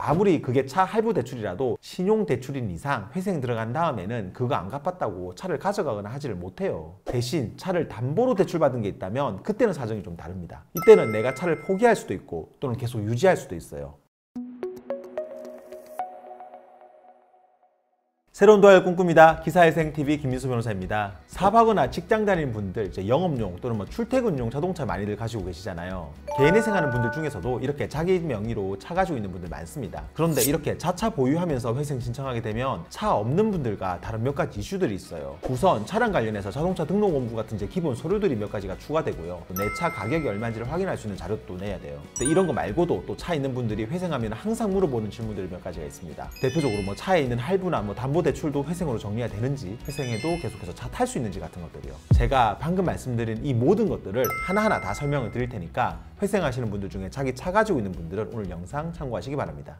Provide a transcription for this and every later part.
아무리 그게 차 할부 대출이라도 신용 대출인 이상 회생 들어간 다음에는 그거 안 갚았다고 차를 가져가거나 하지를 못해요. 대신 차를 담보로 대출받은 게 있다면 그때는 사정이 좀 다릅니다. 이때는 내가 차를 포기할 수도 있고 또는 계속 유지할 수도 있어요. 새로운 도약을 꿈꿉니다. 기사회생TV 김민수 변호사입니다. 사업하거나 직장 다니는 분들, 이제 영업용 또는 출퇴근용 자동차 많이들 가지고 계시잖아요. 개인회생하는 분들 중에서도 이렇게 자기 명의로 차 가지고 있는 분들 많습니다. 그런데 이렇게 자차 보유하면서 회생 신청하게 되면 차 없는 분들과 다른 몇 가지 이슈들이 있어요. 우선 차량 관련해서 자동차 등록원부 같은 이제 기본 서류들이 몇 가지가 추가되고요. 내 차 가격이 얼마인지를 확인할 수 있는 자료도 내야 돼요. 근데 이런 거 말고도 또 차 있는 분들이 회생하면 항상 물어보는 질문들이 몇 가지가 있습니다. 대표적으로 뭐 차에 있는 할부나 뭐 담보 대출도 회생으로 정리가 되는지, 회생해도 계속해서 차 탈 수 있는지 같은 것들이요. 제가 방금 말씀드린 이 모든 것들을 하나하나 다 설명을 드릴 테니까 회생하시는 분들 중에 자기 차 가지고 있는 분들은 오늘 영상 참고하시기 바랍니다.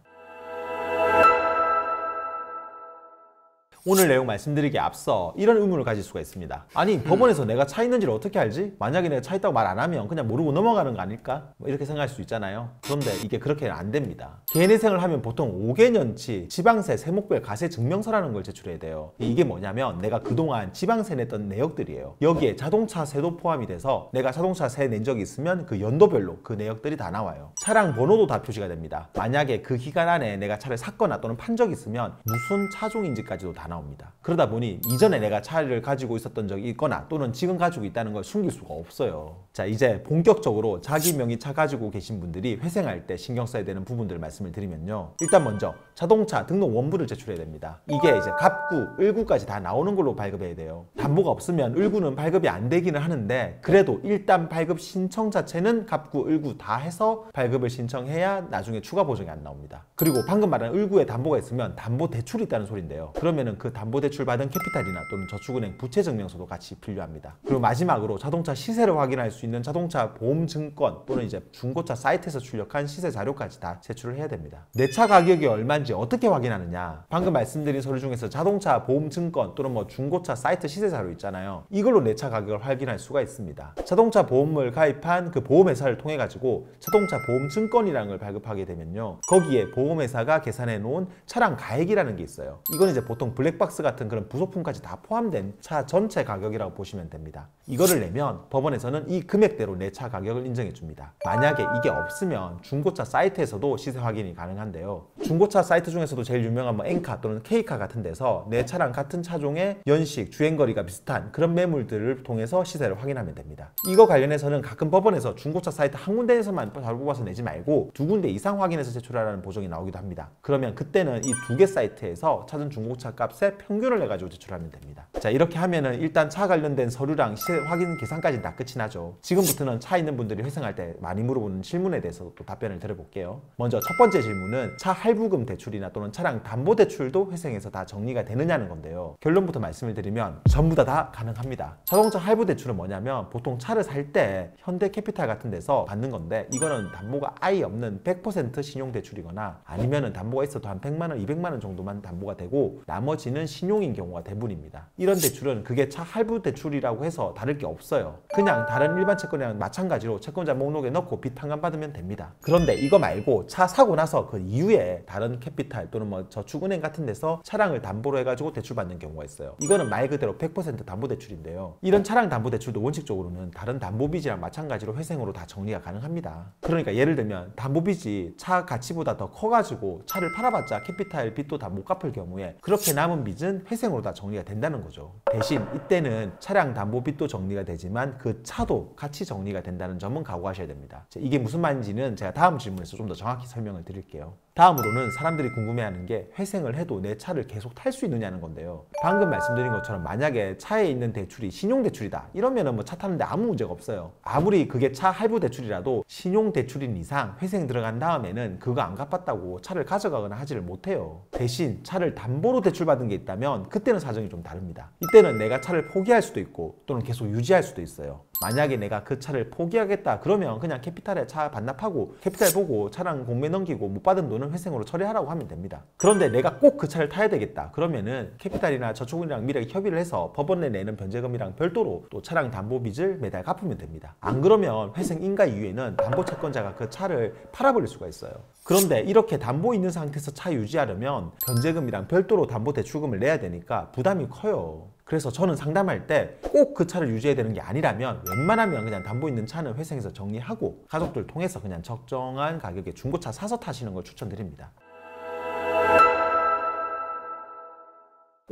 오늘 내용 말씀드리기에 앞서 이런 의문을 가질 수가 있습니다. 아니, 법원에서 내가 차 있는지를 어떻게 알지? 만약에 내가 차 있다고 말 안 하면 그냥 모르고 넘어가는 거 아닐까? 뭐 이렇게 생각할 수 있잖아요. 그런데 이게 그렇게는 안 됩니다. 개인회생을 하면 보통 5개년치 지방세 세목별 가세 증명서라는 걸 제출해야 돼요. 이게 뭐냐면 내가 그동안 지방세 냈던 내역들이에요. 여기에 자동차 세도 포함이 돼서 내가 자동차 세 낸 적이 있으면 그 연도별로 그 내역들이 다 나와요. 차량 번호도 다 표시가 됩니다. 만약에 그 기간 안에 내가 차를 샀거나 또는 판 적이 있으면 무슨 차종인지까지도 다 나옵니다. 그러다 보니 이전에 내가 차를 가지고 있었던 적이 있거나 또는 지금 가지고 있다는 걸 숨길 수가 없어요. 자, 이제 본격적으로 자기 명의 차 가지고 계신 분들이 회생할 때 신경 써야 되는 부분들을 말씀을 드리면요. 일단 먼저 자동차 등록 원부를 제출해야 됩니다. 이게 이제 갑구, 을구까지 다 나오는 걸로 발급해야 돼요. 담보가 없으면 을구는 발급이 안 되기는 하는데 그래도 일단 발급 신청 자체는 갑구, 을구 다 해서 발급을 신청해야 나중에 추가 보정이 안 나옵니다. 그리고 방금 말한 을구에 담보가 있으면 담보 대출이 있다는 소리인데요. 그러면은 그 담보대출 받은 캐피탈이나 또는 저축은행 부채증명서도 같이 필요합니다. 그리고 마지막으로 자동차 시세를 확인할 수 있는 자동차 보험증권 또는 이제 중고차 사이트에서 출력한 시세 자료까지 다 제출을 해야 됩니다. 내 차 가격이 얼마인지 어떻게 확인하느냐? 방금 말씀드린 서류 중에서 자동차 보험증권 또는 뭐 중고차 사이트 시세 자료 있잖아요. 이걸로 내 차 가격을 확인할 수가 있습니다. 자동차 보험을 가입한 그 보험회사를 통해 가지고 자동차 보험증권이라는 걸 발급하게 되면요. 거기에 보험회사가 계산해 놓은 차량 가액이라는 게 있어요. 이건 이제 보통 블랙박스 같은 그런 부속품까지 다 포함된 차 전체 가격이라고 보시면 됩니다. 이거를 내면 법원에서는 이 금액대로 내 차 가격을 인정해 줍니다. 만약에 이게 없으면 중고차 사이트에서도 시세 확인이 가능한데요. 중고차 사이트 중에서도 제일 유명한 뭐 엔카 또는 K카 같은 데서 내 차랑 같은 차종의 연식, 주행거리가 비슷한 그런 매물들을 통해서 시세를 확인하면 됩니다. 이거 관련해서는 가끔 법원에서 중고차 사이트 한 군데에서만 잘 뽑아서 내지 말고 두 군데 이상 확인해서 제출하라는 보정이 나오기도 합니다. 그러면 그때는 이 두 개 사이트에서 찾은 중고차 값의 평균을 내가지고 제출하면 됩니다. 자, 이렇게 하면은 일단 차 관련된 서류랑 시세 확인 계산까지는 다 끝이 나죠. 지금부터는 차 있는 분들이 회생할 때 많이 물어보는 질문에 대해서 또 답변을 드려볼게요. 먼저 첫 번째 질문은 차 할부금 대출이나 또는 차량 담보 대출도 회생해서 다 정리가 되느냐는 건데요. 결론부터 말씀을 드리면 전부 다 가능합니다. 자동차 할부 대출은 뭐냐면 보통 차를 살 때 현대캐피탈 같은 데서 받는 건데 이거는 담보가 아예 없는 100% 신용 대출이거나 아니면은 담보가 있어도 한 100만 원, 200만 원 정도만 담보가 되고 나머지는 신용인 경우가 대부분입니다. 이런 대출은 그게 차 할부 대출이라고 해서 다를 게 없어요. 그냥 다른 일반 채권이랑 마찬가지로 채권자 목록에 넣고 빚 환급받으면 됩니다. 그런데 이거 말고 차 사고 나서 그 이후에 다른 캐피탈 또는 뭐 저축은행 같은 데서 차량을 담보로 해가지고 대출받는 경우가 있어요. 이거는 말 그대로 100% 담보 대출인데요. 이런 차량 담보 대출도 원칙적으로는 다른 담보빚이랑 마찬가지로 회생으로 다 정리가 가능합니다. 그러니까 예를 들면 담보빚이 차 가치보다 더 커가지고 차를 팔아봤자 캐피탈 빚도 다 못 갚을 경우에 그렇게 남은 빚은 회생으로 다 정리가 된다는 거죠. 대신 이때는 차량 담보빚도 정리가 되지만 그 차도 같이 정리가 된다는 점은 각오하셔야 됩니다. 이게 무슨 말인지는 제가 다음 질문에서 좀 더 정확히 설명을 드릴게요. 다음으로는 사람들이 궁금해하는 게 회생을 해도 내 차를 계속 탈 수 있느냐는 건데요. 방금 말씀드린 것처럼 만약에 차에 있는 대출이 신용대출이다 이러면은 뭐 차 타는데 아무 문제가 없어요. 아무리 그게 차 할부 대출이라도 신용대출인 이상 회생 들어간 다음에는 그거 안 갚았다고 차를 가져가거나 하지를 못해요. 대신 차를 담보로 대출받은 게 있다면 그때는 사정이 좀 다릅니다. 이때는 내가 차를 포기할 수도 있고 또는 계속 유지할 수도 있어요. 만약에 내가 그 차를 포기하겠다 그러면 그냥 캐피탈에 차 반납하고 캐피탈 보고 차량 공매 넘기고 못 받은 돈은 회생으로 처리하라고 하면 됩니다. 그런데 내가 꼭 그 차를 타야 되겠다 그러면은 캐피탈이나 저축은이랑 미래가 협의를 해서 법원에 내는 변제금이랑 별도로 또 차량 담보 빚을 매달 갚으면 됩니다. 안 그러면 회생 인가 이후에는 담보 채권자가 그 차를 팔아버릴 수가 있어요. 그런데 이렇게 담보 있는 상태에서 차 유지하려면 변제금이랑 별도로 담보 대출금을 내야 되니까 부담이 커요. 그래서 저는 상담할 때 꼭 그 차를 유지해야 되는 게 아니라면 웬만하면 그냥 담보 있는 차는 회생해서 정리하고 가족들 통해서 그냥 적정한 가격에 중고차 사서 타시는 걸 추천드립니다.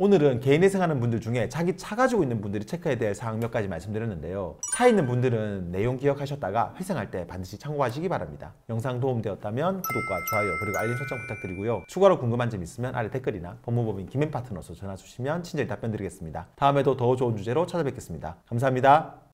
오늘은 개인 회생하는 분들 중에 자기 차 가지고 있는 분들이 체크해야 될 사항 몇 가지 말씀드렸는데요. 차 있는 분들은 내용 기억하셨다가 회생할 때 반드시 참고하시기 바랍니다. 영상 도움되었다면 구독과 좋아요 그리고 알림 설정 부탁드리고요. 추가로 궁금한 점 있으면 아래 댓글이나 법무법인 김앤파트너로 전화 주시면 친절히 답변 드리겠습니다. 다음에도 더 좋은 주제로 찾아뵙겠습니다. 감사합니다.